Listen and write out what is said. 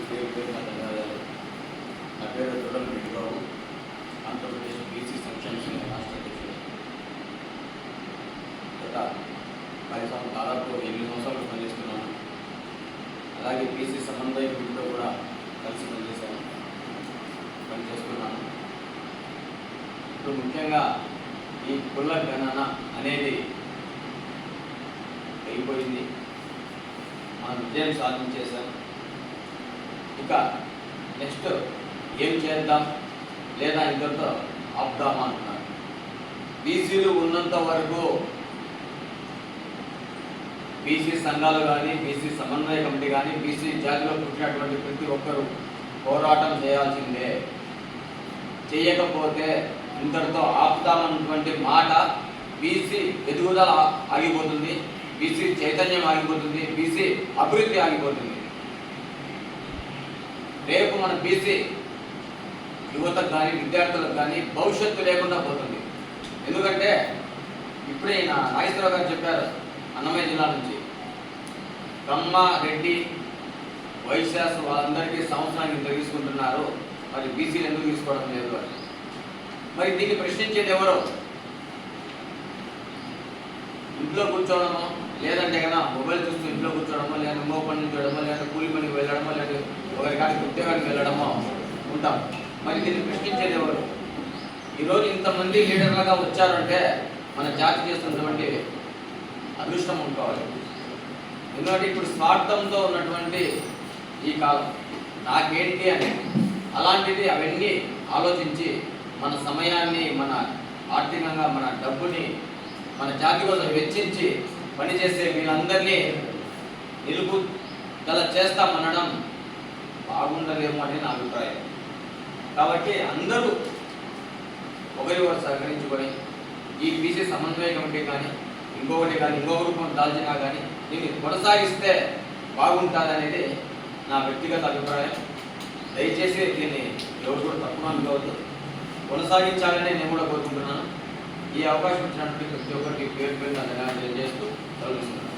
పేరు పేరున ధన్యవాదాలు. నా పేరు దుర్గం రెడ్డిబాబు, ఆంధ్రప్రదేశ్ బీసీ సంక్షేమ సంఘ రాష్ట్ర అధ్యక్షుడు. గత 10 సంవత్సరాలు దాదాపు 8 సంవత్సరాలు పనిచేస్తున్నాను. అలాగే బీసీ సమన్వయ కమిటీలో కూడా కలిసి పనిచేస్తున్నాను. ఇప్పుడు ముఖ్యంగా ఈ కుల గణన అనేది అయిపోయింది, మనం విజయం సాధించేశాం. ఇక నెక్స్ట్ ఏం చేద్దాం లేదా ఇంతతో ఆపుదామా అంటున్నారు. బీసీలు ఉన్నంత వరకు బీసీ సంఘాలు కానీ, బీసీ సమన్వయ కమిటీ కానీ, బీసీ జాతిలో పుట్టినటువంటి ప్రతి ఒక్కరూ పోరాటం చేయాల్సిందే. చేయకపోతే ఇంతటితో ఆపుతామన్నటువంటి మాట బీసీ ఎదుగుదల ఆగిపోతుంది, బీసీ చైతన్యం ఆగిపోతుంది, బీసీ అభివృద్ధి ఆగిపోతుంది. రేపు మన బీసీ యువతకు కానీ, విద్యార్థులకు కానీ భవిష్యత్తు లేకుండా పోతుంది. ఎందుకంటే ఇప్పుడే నాగేశ్వరరావు గారు చెప్పారు, అన్నమయ్య జిల్లా నుంచి కమ్మ, రెడ్డి, వైశ్యాస్ వాళ్ళందరికీ సంవత్సరానికి ఇంత తీసుకుంటున్నారు, మరి బీసీలు ఎందుకు తీసుకోవడం లేదు అని. మరి దీన్ని ప్రశ్నించేది ఎవరు? ఇంట్లో కూర్చోవడమో, లేదంటే కదా మొబైల్ చూస్తూ ఇంట్లో కూర్చోవడమో, లేదా ఇంకో పని నుంచి వెళ్ళడమో, లేదా కూలి పనికి వెళ్ళడమో, లేదా ఒకరి కాడికి ఉద్యోగానికి వెళ్ళడమో ఉంటాం. మరి దీన్ని ప్రశ్నించేది ఎవరు? ఈరోజు ఇంతమంది లీడర్లుగా వచ్చారంటే మన జాతి చేస్తున్నటువంటి అదృష్టం ఉంటుకోవాలి. ఎందుకంటే ఇప్పుడు స్వార్థంతో ఉన్నటువంటి ఈ కాలం, నాకేంటి అని, అలాంటిది అవన్నీ ఆలోచించి మన సమయాన్ని, మన ఆర్థికంగా మన డబ్బుని మన జాతి కోసం వెచ్చించి పనిచేసే వీళ్ళందరినీ నిలుపుదల చేస్తామనడం బాగుండదేమో అని నా అభిప్రాయం. కాబట్టి అందరూ ఒకరికొకరు సహకరించుకొని ఈ బీసీ సమన్వయ కమిటీ కానీ, ఇంకొకటి కానీ, ఇంకొక రూపం దాల్చినా కానీ దీన్ని కొనసాగిస్తే బాగుంటుందనేది నా వ్యక్తిగత అభిప్రాయం. దయచేసి దీన్ని ఎవరు కూడా తక్కువ అనుకోవద్దు, కొనసాగించాలని నేను కూడా కోరుకుంటున్నాను. ఈ అవకాశం ఇచ్చినటువంటి ప్రతి ఒక్కరికి పేరు ధన్యవాదాలు తెలియజేస్తూ తొలగిస్తున్నాను.